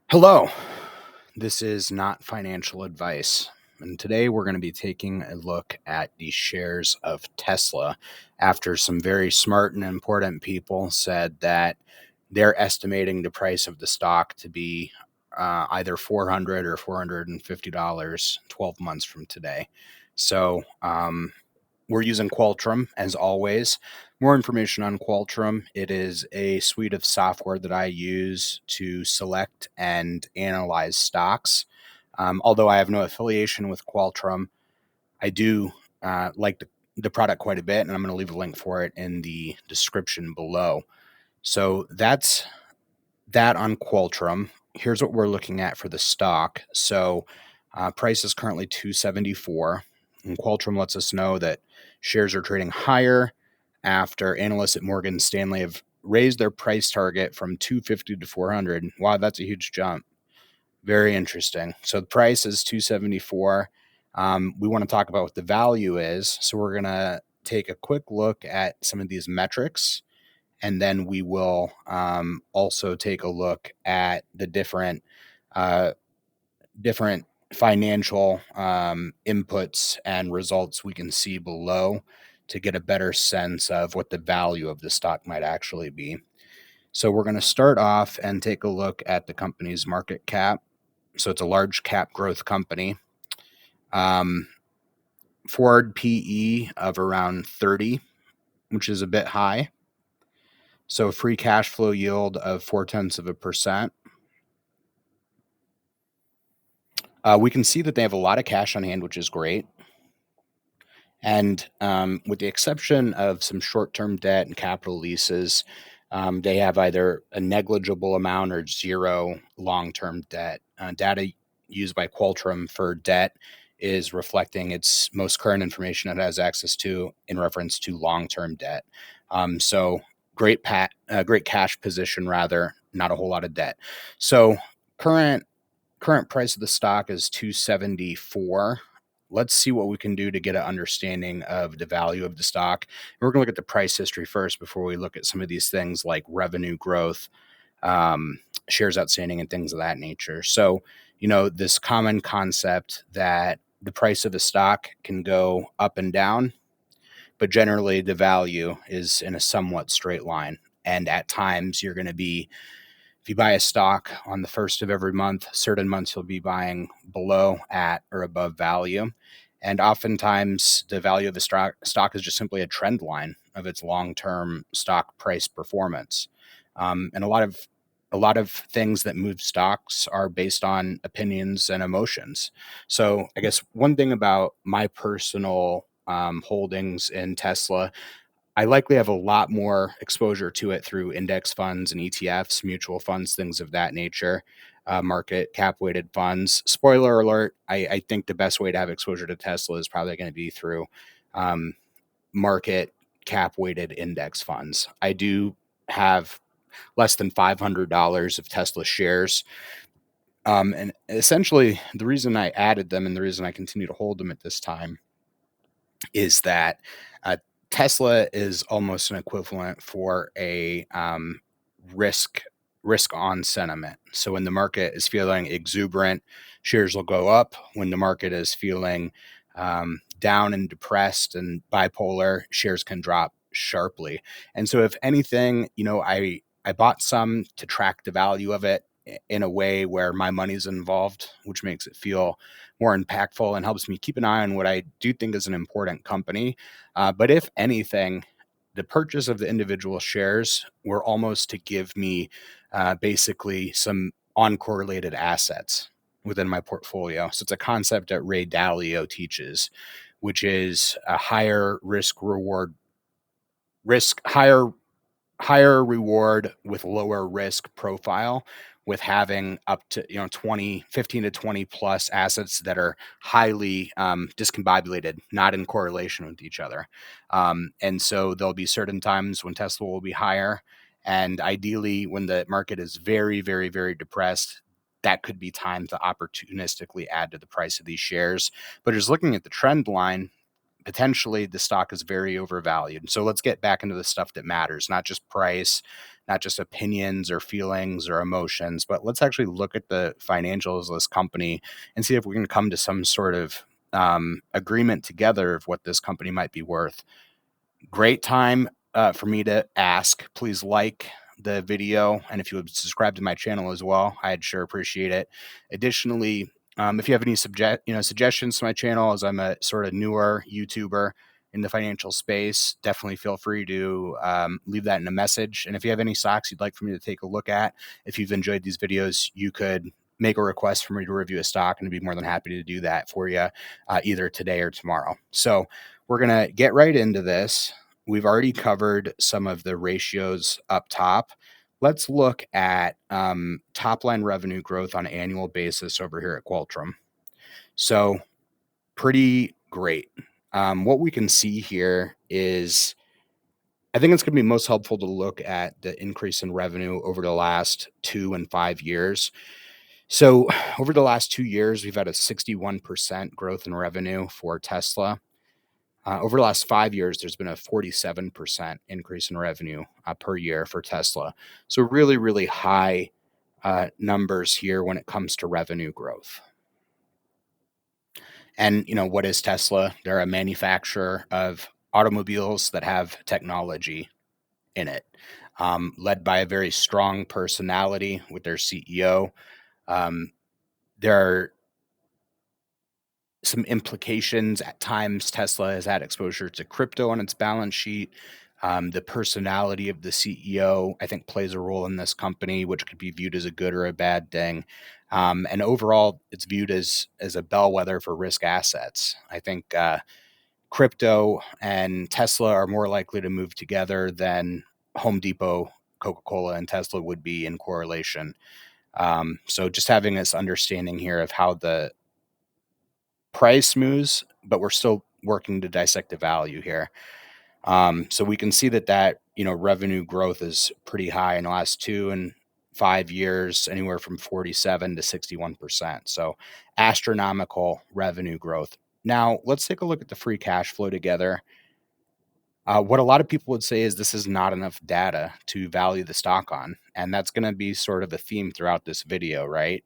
Hello, this is not financial advice. And today we're going to be taking a look at the shares of Tesla after some very smart and important people said that they're estimating the price of the stock to be either $400 or $450 12 months from today. So we're using Qualtrum as always. More information on Qualtrum. It is a suite of software that I use to select and analyze stocks. Although I have no affiliation with Qualtrum, I do like the product quite a bit, and I'm going to leave a link for it in the description below. So that's that on Qualtrum. Here's what we're looking at for the stock. So price is currently 274, and Qualtrum lets us know that shares are trading higher after analysts at Morgan Stanley have raised their price target from 250 to 400. Wow, that's a huge jump. Very interesting. So the price is 274. We want to talk about what the value is. So we're going to take a quick look at some of these metrics, and then we will also take a look at the different financial inputs and results we can see below to get a better sense of what the value of the stock might actually be. So we're going to start off and take a look at the company's market cap. So it's a large cap growth company. Forward PE of around 30, which is a bit high. So free cash flow yield of 0.4%. We can see that they have a lot of cash on hand, which is great. And with the exception of some short-term debt and capital leases, they have either a negligible amount or zero long-term debt. Data used by Qualtrum for debt is reflecting its most current information it has access to in reference to long-term debt. So great cash position, rather, not a whole lot of debt. So current price of the stock is 274. Let's see what we can do to get an understanding of the value of the stock. We're going to look at the price history first before we look at some of these things like revenue growth, shares outstanding, and things of that nature. So, this common concept that the price of a stock can go up and down, but generally the value is in a somewhat straight line. And at times you're going to be, if you buy a stock on the first of every month, certain months you'll be buying below, at, or above value. And oftentimes the value of the stock is just simply a trend line of its long-term stock price performance. And a lot of things that move stocks are based on opinions and emotions. So I guess one thing about my personal holdings in Tesla, I likely have a lot more exposure to it through index funds and ETFs, mutual funds, things of that nature, market cap weighted funds. Spoiler alert, I think the best way to have exposure to Tesla is probably going to be through market cap weighted index funds. I do have less than $500 of Tesla shares. And essentially, the reason I added them and the reason I continue to hold them at this time is that Tesla is almost an equivalent for a risk on sentiment. So when the market is feeling exuberant, shares will go up. When the market is feeling down and depressed and bipolar, shares can drop sharply. And so if anything, I bought some to track the value of it in a way where my money's involved, which makes it feel more impactful and helps me keep an eye on what I do think is an important company. But if anything, the purchase of the individual shares were almost to give me basically some uncorrelated assets within my portfolio. So it's a concept that Ray Dalio teaches, which is a higher higher reward with lower risk profile, with having up to 15 to 20 plus assets that are highly discombobulated, not in correlation with each other. And so there'll be certain times when Tesla will be higher, and ideally when the market is very, very, very depressed, that could be time to opportunistically add to the price of these shares. But just looking at the trend line, potentially the stock is very overvalued. So let's get back into the stuff that matters, not just price, not just opinions or feelings or emotions, but let's actually look at the financials of this company and see if we can come to some sort of agreement together of what this company might be worth. Great time for me to ask. Please like the video, and if you would subscribe to my channel as well, I'd sure appreciate it. Additionally, if you have any suggestions to my channel, as I'm a sort of newer YouTuber in the financial space, definitely feel free to leave that in a message. And if you have any stocks you'd like for me to take a look at, if you've enjoyed these videos, you could make a request for me to review a stock, and I'd be more than happy to do that for you either today or tomorrow. So we're going to get right into this. We've already covered some of the ratios up top. Let's look at top line revenue growth on an annual basis over here at Qualtrum. So pretty great. What we can see here is, I think it's going to be most helpful to look at the increase in revenue over the last 2 and 5 years. So over the last 2 years, we've had a 61% growth in revenue for Tesla. Over the last 5 years, there's been a 47% increase in revenue per year for Tesla. So really, really high numbers here when it comes to revenue growth. And, what is Tesla? They're a manufacturer of automobiles that have technology in it, led by a very strong personality with their CEO. There are some implications. At times, Tesla has had exposure to crypto on its balance sheet. The personality of the CEO, I think, plays a role in this company, which could be viewed as a good or a bad thing. And overall, it's viewed as a bellwether for risk assets. I think crypto and Tesla are more likely to move together than Home Depot, Coca-Cola, and Tesla would be in correlation. So just having this understanding here of how the price moves, but we're still working to dissect the value here. So we can see that revenue growth is pretty high in the last 2 and 5 years, anywhere from 47 to 61%. So astronomical revenue growth. Now let's take a look at the free cash flow together. What a lot of people would say is this is not enough data to value the stock on, and that's going to be sort of a theme throughout this video, right?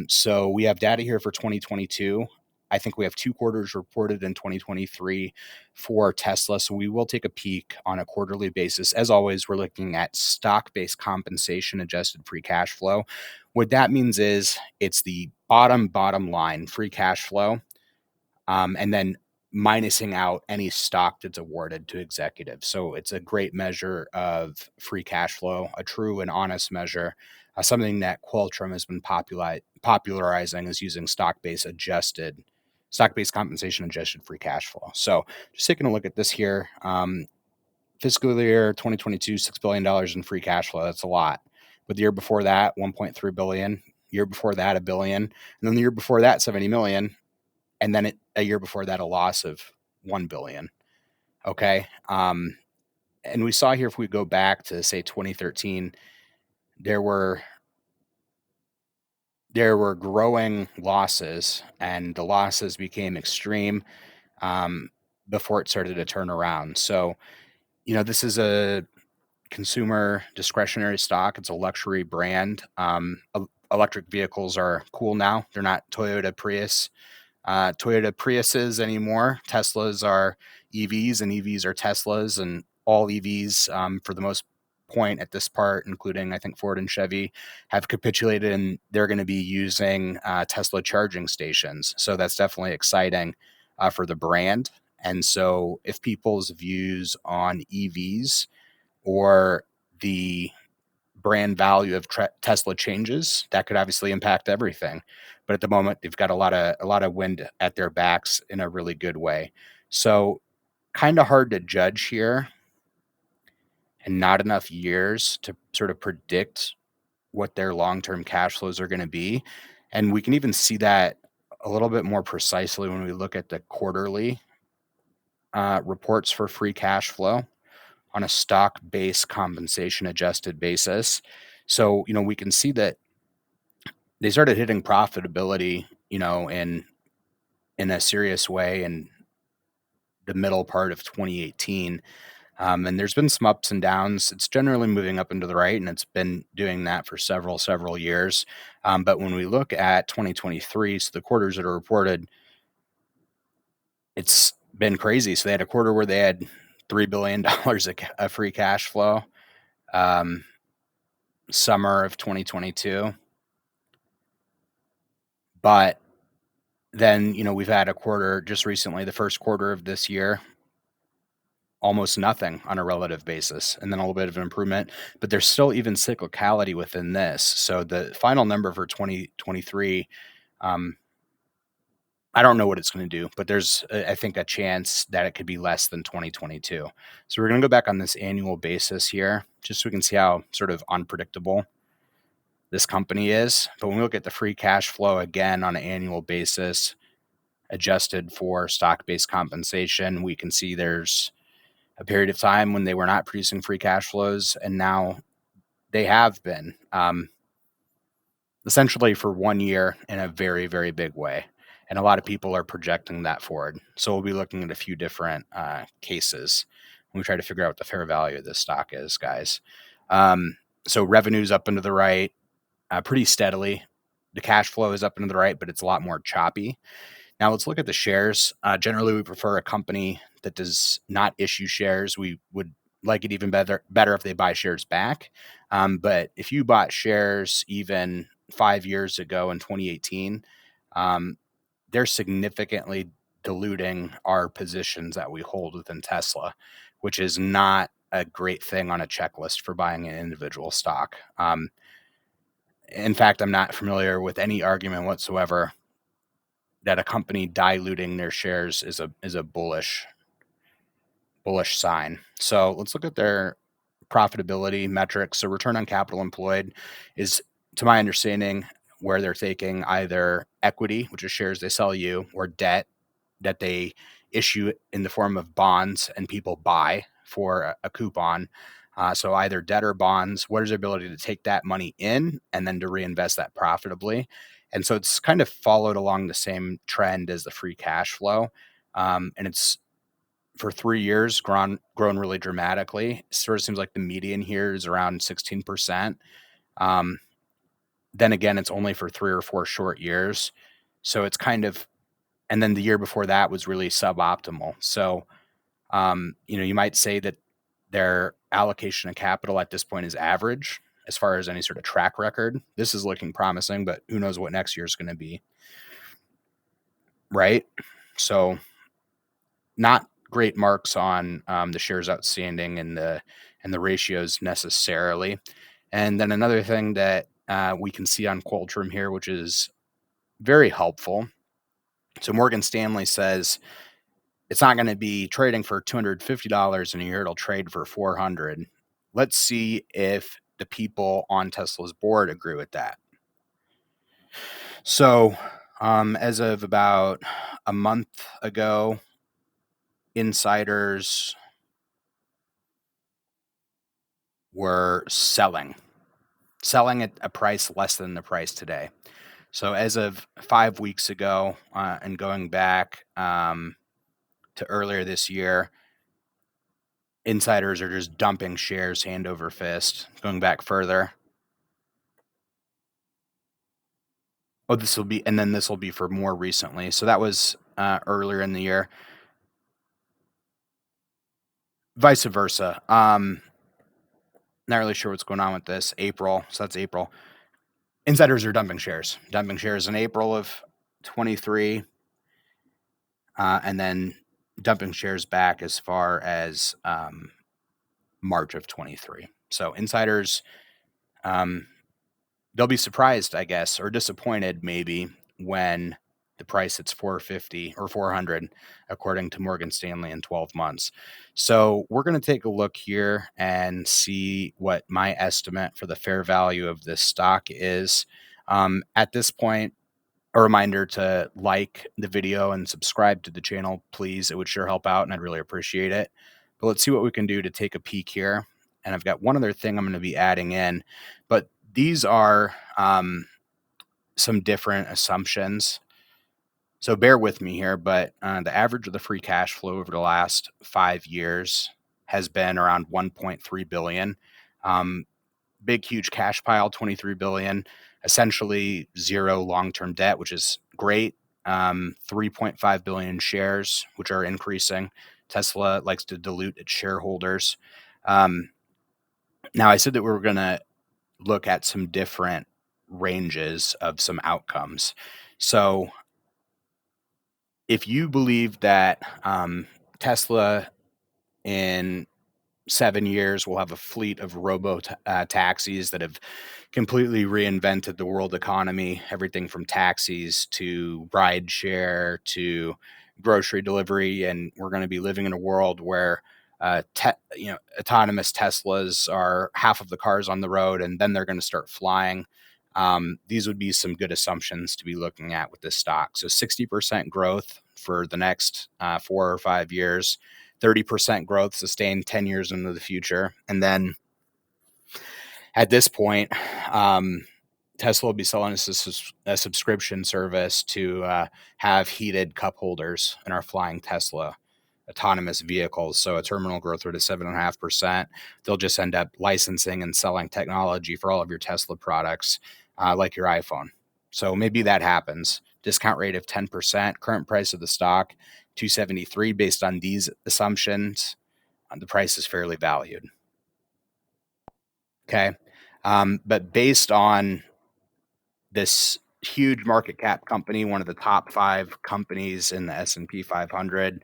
So we have data here for 2022. I think we have 2 quarters reported in 2023 for Tesla. So we will take a peek on a quarterly basis. As always, we're looking at stock-based compensation adjusted free cash flow. What that means is it's the bottom line free cash flow, and then minusing out any stock that's awarded to executives. So it's a great measure of free cash flow, a true and honest measure. Something that Qualtrum has been popularizing is using stock-based compensation adjusted free cash flow. So just taking a look at this here, fiscal year 2022, $6 billion in free cash flow. That's a lot. But the year before that, 1.3 billion. Year before that, $1 billion. And then the year before that, 70 million. And then a year before that, a loss of 1 billion. Okay. And we saw here, if we go back to say 2013, there were growing losses, and the losses became extreme before it started to turn around. So, this is a consumer discretionary stock. It's a luxury brand. Electric vehicles are cool now. They're not Toyota Priuses anymore. Teslas are EVs, and EVs are Teslas, and all EVs, for the most point at this part, including I think Ford and Chevy, have capitulated, and they're going to be using Tesla charging stations. So that's definitely exciting for the brand. And so if people's views on EVs or the brand value of Tesla changes, that could obviously impact everything. But at the moment, they've got a lot of wind at their backs in a really good way. So kind of hard to judge here, and not enough years to sort of predict what their long-term cash flows are going to be. And we can even see that a little bit more precisely when we look at the quarterly reports for free cash flow on a stock-based compensation adjusted basis. So, we can see that they started hitting profitability, in a serious way in the middle part of 2018. And there's been some ups and downs. It's generally moving up and to the right, and it's been doing that for several years. But when we look at 2023, so the quarters that are reported, it's been crazy. So they had a quarter where they had $3 billion of free cash flow. Summer of 2022. But then, we've had a quarter just recently, the first quarter of this year, almost nothing on a relative basis, and then a little bit of an improvement. But there's still even cyclicality within this. So the final number for 2023, I don't know what it's going to do, but there's, I think, a chance that it could be less than 2022. So we're going to go back on this annual basis here, just so we can see how sort of unpredictable this company is. But when we look at the free cash flow again on an annual basis, adjusted for stock-based compensation, we can see there's a period of time when they were not producing free cash flows, and now they have been, essentially for 1 year in a very, very big way. And a lot of people are projecting that forward. So we'll be looking at a few different cases when we try to figure out what the fair value of this stock is, guys. So revenue's up and to the right pretty steadily. The cash flow is up and to the right, but it's a lot more choppy. Now let's look at the shares. Generally, we prefer a company that does not issue shares. We would like it even better if they buy shares back. But if you bought shares even 5 years ago in 2018, they're significantly diluting our positions that we hold within Tesla, which is not a great thing on a checklist for buying an individual stock. In fact, I'm not familiar with any argument whatsoever that a company diluting their shares is a bullish sign. So let's look at their profitability metrics. So return on capital employed is, to my understanding, where they're taking either equity, which is shares they sell you, or debt that they issue in the form of bonds and people buy for a coupon. So either debt or bonds. What is their ability to take that money in and then to reinvest that profitably? And so it's kind of followed along the same trend as the free cash flow. And it's for 3 years grown really dramatically. It sort of seems like the median here is around 16%. Then again, it's only for 3 or 4 short years. So it's kind of, and then the year before that was really suboptimal. So, you might say that their allocation of capital at this point is average as far as any sort of track record. This is looking promising, but who knows what next year is going to be, right? So not great marks on the shares outstanding and the ratios necessarily. And then another thing that we can see on Qualtrim here, which is very helpful. So Morgan Stanley says it's not going to be trading for $250 in a year. It'll trade for $400. Let's see if the people on Tesla's board agree with that. So as of about a month ago, insiders were selling at a price less than the price today. So as of 5 weeks ago, and going back to earlier this year, insiders are just dumping shares hand over fist. Going back further, this will be for more recently. So that was earlier in the year. Vice versa. Not really sure what's going on with this. April. So that's April. Insiders are dumping shares in April of 23, and then dumping shares back as far as March of 23. So insiders, they'll be surprised, I guess, or disappointed maybe when the price hits 450 or 400, according to Morgan Stanley, in 12 months. So we're going to take a look here and see what my estimate for the fair value of this stock is. At this point, a reminder to like the video and subscribe to the channel, please. It would sure help out, and I'd really appreciate it. But let's see what we can do to take a peek here. And I've got one other thing I'm going to be adding in, but these are some different assumptions So bear with me here, but the average of the free cash flow over the last 5 years has been around 1.3 billion. Um, Big, huge cash pile, 23 billion, essentially zero long-term debt, which is great. 3.5 billion shares, which are increasing. Tesla likes to dilute its shareholders. Um, Now, I said that we were going to look at some different ranges of some outcomes. So, if you believe that Tesla in 7 years will have a fleet of taxis that have completely reinvented the world economy, everything from taxis to ride share to grocery delivery, and we're going to be living in a world where autonomous Teslas are half of the cars on the road, and then they're going to start flying. These would be some good assumptions to be looking at with this stock. So 60% growth for the next 4 or 5 years, 30% growth sustained 10 years into the future. And then at this point, Tesla will be selling us a subscription service to have heated cup holders in our flying Tesla autonomous vehicles. So a terminal growth rate of 7.5%. They'll just end up licensing and selling technology for all of your Tesla products, like your iPhone. So maybe that happens. Discount rate of 10%. Current price of the stock, 273. Based on these assumptions, the price is fairly valued. Okay. But based on this huge market cap company, one of the top 5 companies in the S&P 500,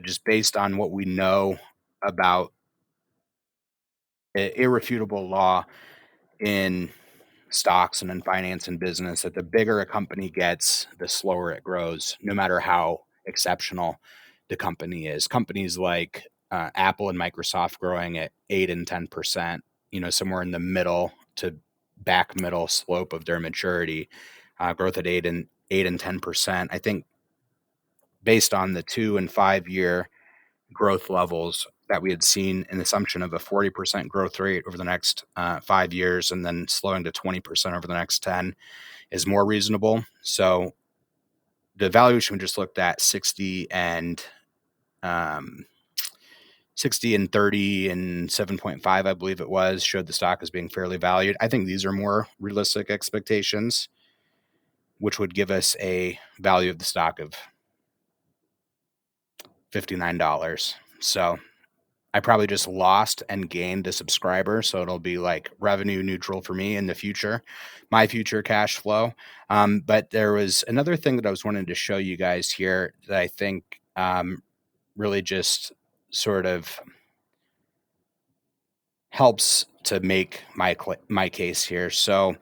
just based on what we know about irrefutable law in stocks and in finance and business, that the bigger a company gets, the slower it grows, no matter how exceptional the company is. Companies like Apple and Microsoft growing at 8 and 10%, somewhere in the middle to back middle slope of their maturity, growth at 8 and 10%. I think based on the 2 and 5 year growth levels that we had seen, an assumption of a 40% growth rate over the next 5 years and then slowing to 20% over the next 10 is more reasonable. So the valuation we just looked at, 60 and 30 and 7.5, I believe it was, showed the stock as being fairly valued. I think these are more realistic expectations, which would give us a value of the stock of $59. So I probably just lost and gained a subscriber. So it'll be like revenue neutral for me in the future, my future cash flow. But there was another thing that I was wanting to show you guys here that I think really just sort of helps to make my case here. So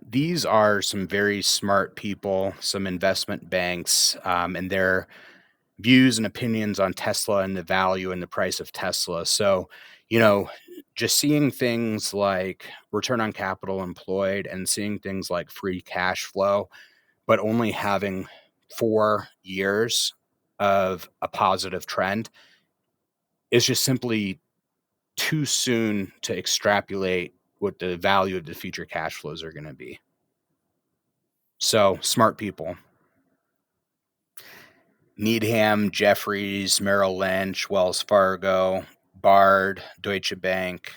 these are some very smart people, some investment banks, and their views and opinions on Tesla and the value and the price of Tesla. So, just seeing things like return on capital employed and seeing things like free cash flow, but only having 4 years of a positive trend is just simply too soon to extrapolate what the value of the future cash flows are going to be. So, smart people. Needham, Jefferies, Merrill Lynch, Wells Fargo, Bard, Deutsche Bank,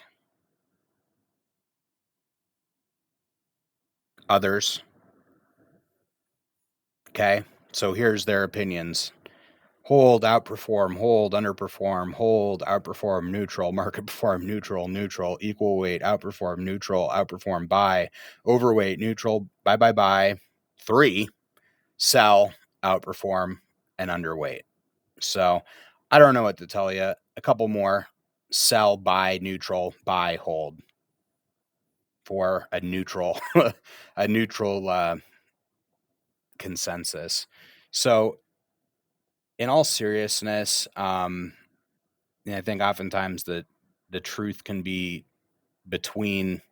others. Okay. So here's their opinions: hold, outperform, hold, underperform, hold, outperform, neutral, market perform, neutral, neutral, equal weight, outperform, neutral, outperform, buy, overweight, neutral, buy, 3, sell, outperform, and underweight. So I don't know what to tell you. A couple more: sell, buy, neutral, buy, hold, for a neutral a neutral consensus. So in all seriousness, I think oftentimes the truth can be between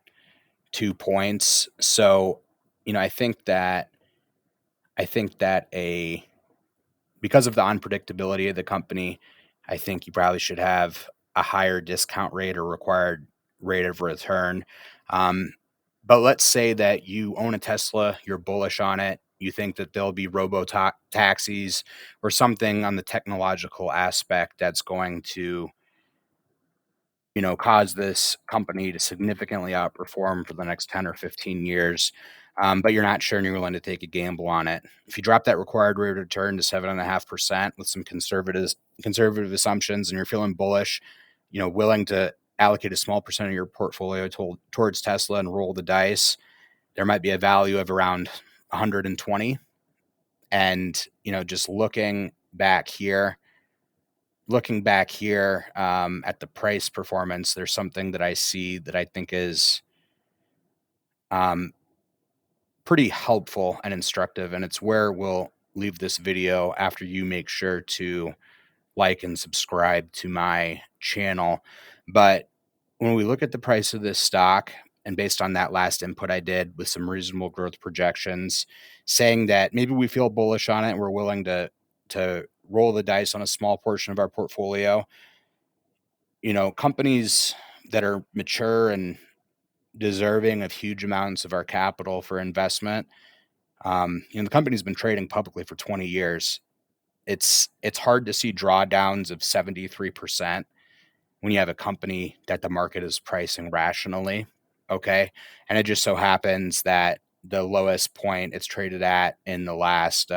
2 points. So, I think that a because of the unpredictability of the company, I think you probably should have a higher discount rate or required rate of return. Um, but let's say that you own a Tesla, you're bullish on it, You think that there'll be taxis or something on the technological aspect that's going to, cause this company to significantly outperform for the next 10 or 15 years. But you're not sure and you're willing to take a gamble on it. If you drop that required rate of return to 7.5% with some conservative assumptions and you're feeling bullish, willing to allocate a small percent of your portfolio towards Tesla and roll the dice, there might be a value of around 120. And, just looking back here at the price performance, there's something that I see that I think is um, pretty helpful and instructive. And it's where we'll leave this video after you make sure to like and subscribe to my channel. But when we look at the price of this stock, and based on that last input I did with some reasonable growth projections, saying that maybe we feel bullish on it and we're willing to roll the dice on a small portion of our portfolio, companies that are mature and deserving of huge amounts of our capital for investment. The company's been trading publicly for 20 years. It's hard to see drawdowns of 73% when you have a company that the market is pricing rationally. Okay. And it just so happens that the lowest point it's traded at in the last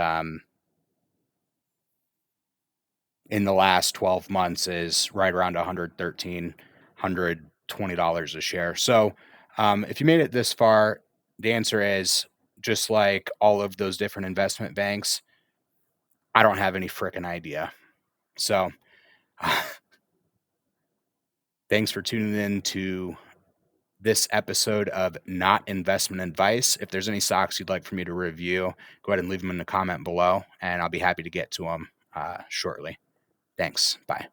12 months is right around $120 a share. So if you made it this far, the answer is, just like all of those different investment banks, I don't have any freaking idea. So thanks for tuning in to this episode of Not Investment Advice. If there's any stocks you'd like for me to review, go ahead and leave them in the comment below, and I'll be happy to get to them shortly. Thanks. Bye.